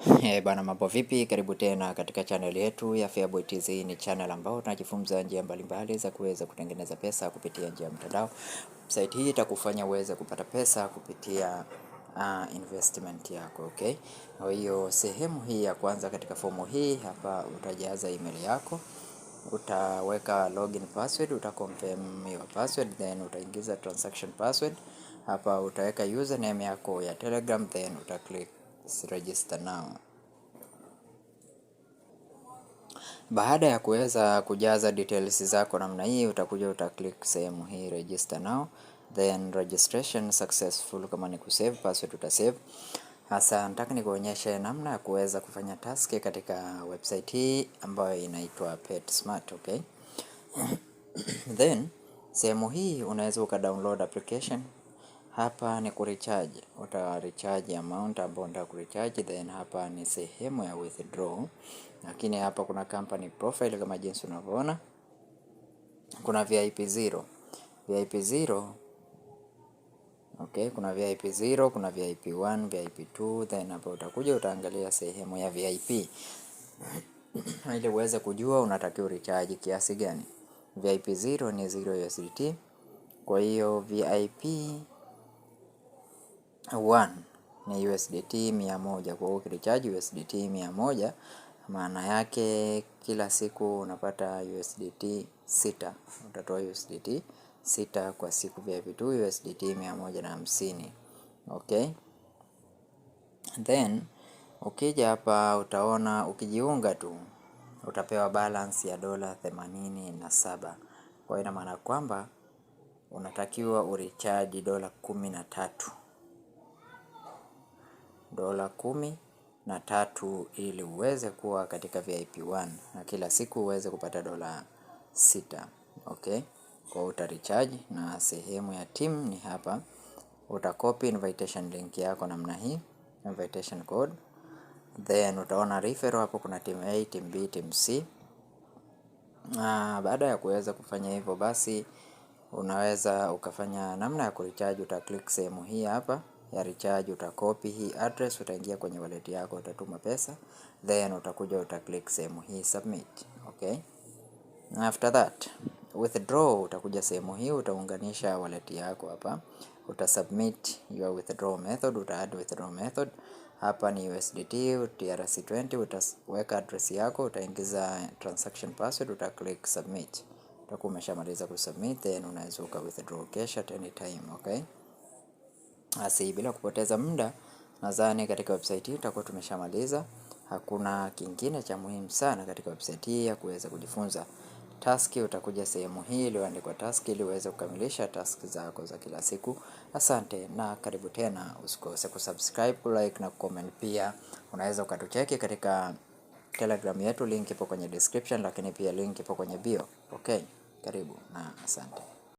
Bana, mambo vipi? Karibu tena katika channel yetu ya Feaboy TZ. Ni channel ambayo tunajifunza njia mbalimbali za kuweza kutengeneza pesa kupitia njia ya mtandao. Site hii itakufanya uweze kupata pesa kupitia investment yako, okay? Kwa hiyo sehemu hii ya kwanza katika fomu hii hapa, utajaza email yako, utaweka login password, utaconfirm your password, then utaingiza transaction password. Hapa utaweka username yako ya Telegram, then utaclick register now. Baada ya kuweza kujaza details zako namna hii, utakuja utaclick sehemu hii register now, then registration successful. Kama ni kusave password utasave. Hasa nataka nikuonyeshe namna ya kuweza kufanya task katika website hii ambayo inaitwa Petsmart, okay? Then sehemu hii unaweza ukadownload application. Hapa ni kurecharge, recharge amount ambayo unataka kurecharge, then hapa ni sehemu ya withdraw. Lakini hapa kuna company profile kama jinsi unavyoona. Kuna VIP 0. VIP 0. Okay, kuna VIP 0, kuna VIP 1, VIP 2, then hapa utakuja utaangalia sehemu ya VIP. Ili uweze kujua unatakiwa recharge kiasi gani. VIP 0 ni 0 USDT. Kwa hiyo VIP 1 ni USDT 100. Kwa hiyo ukicharge USDT 100, maana yake kila siku unapata USDT 6. Utatoa USDT 6 kwa siku, VIP 2 USDT 150. Okay? Then ukija hapa utaona ukijiunga tu utapewa balance ya $87. Kwa ina maana kwamba unatakiwa urecharge $13. $13 ili uweze kuwa katika VIP 1 na kila siku uweze kupata $6. Okay? Kwa utarecharge, na sehemu ya team ni hapa. Utakopi invitation link yako namna hii, invitation code. Then utaona referral hapo, kuna team A, team B, team C. Baada ya kuweza kufanya hivyo, basi unaweza ukafanya namna ya kurecharge. Utaclick sehemu hii hapa ya recharge, utakopi hii address, utaingia kwenye wallet yako, utatuma pesa, then utakuja utaclick sehemu hii submit. Okay? After that, withdraw, utakuja sehemu hii, utaunganisha wallet yako hapa, utasubmit your withdrawal method, utaadd withdrawal method. Hapa ni USDT TRC20, utaweka address yako, utaingiza transaction password, utaclick submit. Utakuwa umeshamaliza kusubmit, then unaweza uka withdraw cash at any time, okay? Asi bila kupoteza muda, nadhani katika website hii tutakuwa tumeshamaliza. Hakuna kingine cha muhimu sana katika website hii ya kuweza kujifunza. Task, utakuja sehemu hii iliyoandikwa task ili uweze kukamilisha task zako za kila siku. Asante na karibu tena. Usikose kusubscribe, like na comment pia. Unaweza ukatucheki katika Telegram yetu, link ipo kwenye description, lakini pia link ipo kwenye bio. Okay, karibu na asante.